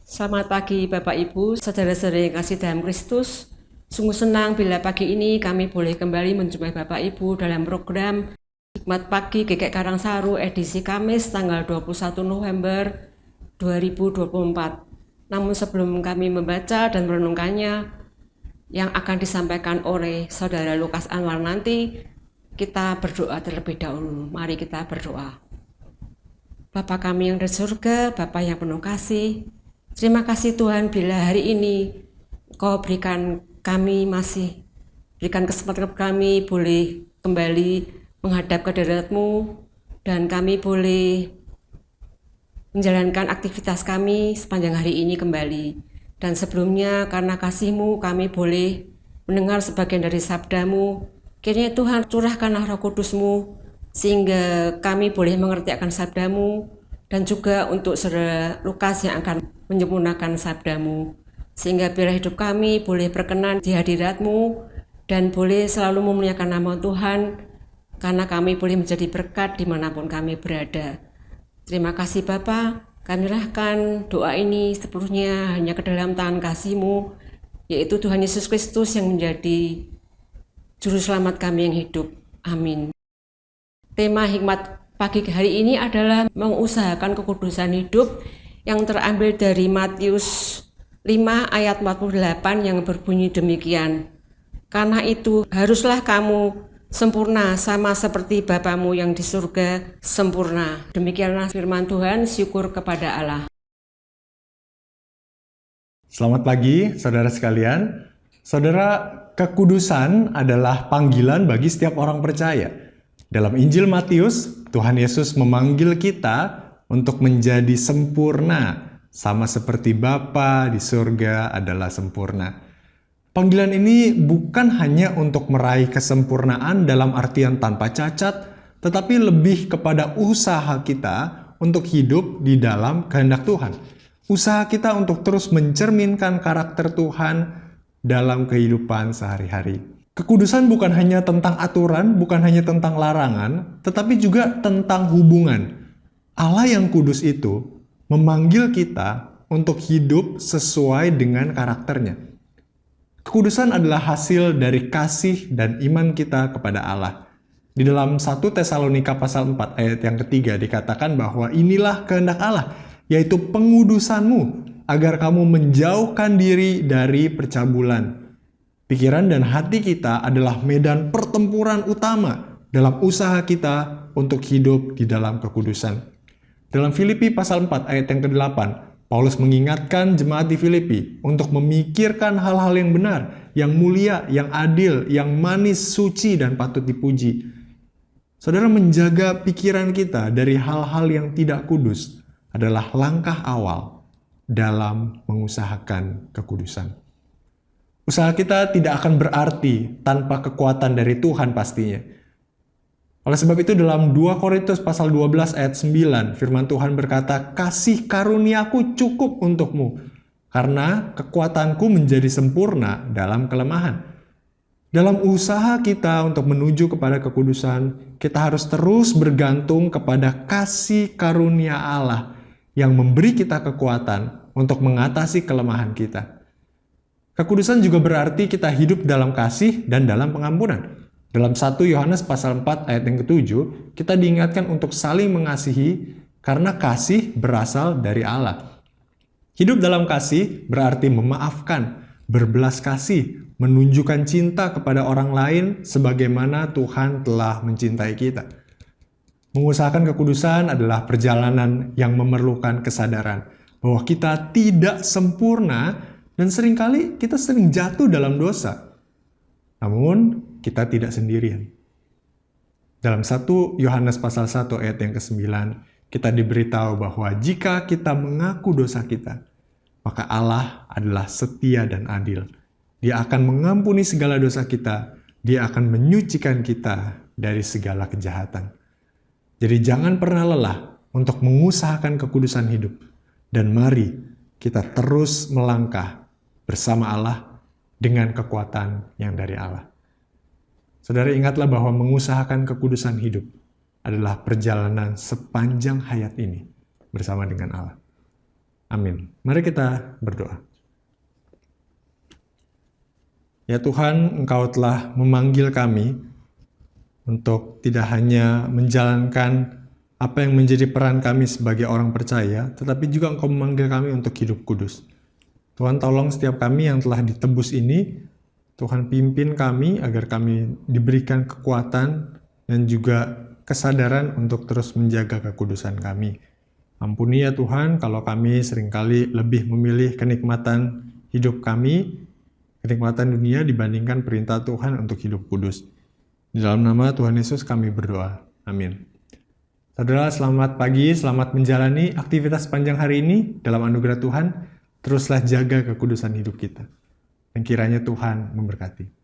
Selamat pagi Bapak Ibu, saudara-saudara yang kasih dalam Kristus. Sungguh senang bila pagi ini kami boleh kembali menjumpai Bapak Ibu dalam program Hikmat Pagi GKI Karangsaru edisi Kamis tanggal 21 November 2024. Namun sebelum kami membaca dan merenungkannya yang akan disampaikan oleh Saudara Lukas Anwar nanti, kita berdoa terlebih dahulu. Mari kita berdoa. Bapa kami yang di surga, Bapa yang penuh kasih, terima kasih Tuhan bila hari ini Kau berikan kami berikan kesempatan kami boleh kembali menghadap ke hadirat-Mu dan kami boleh menjalankan aktivitas kami sepanjang hari ini kembali. Dan sebelumnya karena kasih-Mu kami boleh mendengar sebagian dari sabda-Mu. Kiranya Tuhan curahkanlah Roh Kudus-Mu sehingga kami boleh mengerti akan sabda-Mu dan juga untuk Saudara Lukas yang akan menyempurnakan sabda-Mu. Sehingga biar hidup kami boleh berkenan di hadirat-Mu dan boleh selalu memuliakan nama Tuhan karena kami boleh menjadi berkat dimanapun kami berada. Terima kasih Bapa, kami serahkan doa ini sepenuhnya hanya ke dalam tangan kasih-Mu, yaitu Tuhan Yesus Kristus yang menjadi Juru Selamat kami yang hidup. Amin. Tema hikmat pagi hari ini adalah mengusahakan kekudusan hidup yang terambil dari Matius 5 ayat 48 yang berbunyi demikian. Karena itu haruslah kamu sempurna sama seperti Bapamu yang di surga sempurna. Demikianlah firman Tuhan, syukur kepada Allah. Selamat pagi saudara sekalian. Saudara, kekudusan adalah panggilan bagi setiap orang percaya. Dalam Injil Matius, Tuhan Yesus memanggil kita untuk menjadi sempurna, sama seperti Bapa di surga adalah sempurna. Panggilan ini bukan hanya untuk meraih kesempurnaan dalam artian tanpa cacat, tetapi lebih kepada usaha kita untuk hidup di dalam kehendak Tuhan. Usaha kita untuk terus mencerminkan karakter Tuhan dalam kehidupan sehari-hari. Kekudusan bukan hanya tentang aturan, bukan hanya tentang larangan, tetapi juga tentang hubungan. Allah yang kudus itu memanggil kita untuk hidup sesuai dengan karakternya. Kekudusan adalah hasil dari kasih dan iman kita kepada Allah. Di dalam 1 Tesalonika pasal 4 ayat yang ketiga dikatakan bahwa inilah kehendak Allah, yaitu pengudusanmu, agar kamu menjauhkan diri dari percabulan. Pikiran dan hati kita adalah medan pertempuran utama dalam usaha kita untuk hidup di dalam kekudusan. Dalam Filipi pasal 4 ayat yang ke-8, Paulus mengingatkan jemaat di Filipi untuk memikirkan hal-hal yang benar, yang mulia, yang adil, yang manis, suci, dan patut dipuji. Saudara, menjaga pikiran kita dari hal-hal yang tidak kudus adalah langkah awal dalam mengusahakan kekudusan. Usaha kita tidak akan berarti tanpa kekuatan dari Tuhan pastinya. Oleh sebab itu dalam 2 Korintus pasal 12 ayat 9 firman Tuhan berkata, "Kasih karuniaku cukup untukmu, karena kekuatanku menjadi sempurna dalam kelemahan." Dalam usaha kita untuk menuju kepada kekudusan, kita harus terus bergantung kepada kasih karunia Allah yang memberi kita kekuatan untuk mengatasi kelemahan kita. Kekudusan juga berarti kita hidup dalam kasih dan dalam pengampunan. Dalam 1 Yohanes pasal 4 ayat yang ke-7, kita diingatkan untuk saling mengasihi karena kasih berasal dari Allah. Hidup dalam kasih berarti memaafkan, berbelas kasih, menunjukkan cinta kepada orang lain sebagaimana Tuhan telah mencintai kita. Mengusahakan kekudusan adalah perjalanan yang memerlukan kesadaran bahwa kita tidak sempurna dan seringkali kita sering jatuh dalam dosa. Namun, kita tidak sendirian. Dalam 1 Yohanes pasal 1 ayat yang ke-9, kita diberitahu bahwa jika kita mengaku dosa kita, maka Allah adalah setia dan adil. Dia akan mengampuni segala dosa kita. Dia akan menyucikan kita dari segala kejahatan. Jadi jangan pernah lelah untuk mengusahakan kekudusan hidup. Dan mari kita terus melangkah bersama Allah dengan kekuatan yang dari Allah. Saudara, ingatlah bahwa mengusahakan kekudusan hidup adalah perjalanan sepanjang hayat ini bersama dengan Allah. Amin. Mari kita berdoa. Ya Tuhan, Engkau telah memanggil kami untuk tidak hanya menjalankan apa yang menjadi peran kami sebagai orang percaya, tetapi juga Engkau memanggil kami untuk hidup kudus. Tuhan, tolong setiap kami yang telah ditebus ini, Tuhan pimpin kami agar kami diberikan kekuatan dan juga kesadaran untuk terus menjaga kekudusan kami. Ampuni ya Tuhan kalau kami seringkali lebih memilih kenikmatan hidup kami, kenikmatan dunia dibandingkan perintah Tuhan untuk hidup kudus. Di dalam nama Tuhan Yesus kami berdoa. Amin. Saudara, selamat pagi, selamat menjalani aktivitas panjang hari ini dalam anugerah Tuhan. Teruslah jaga kekudusan hidup kita. Dan kiranya Tuhan memberkati.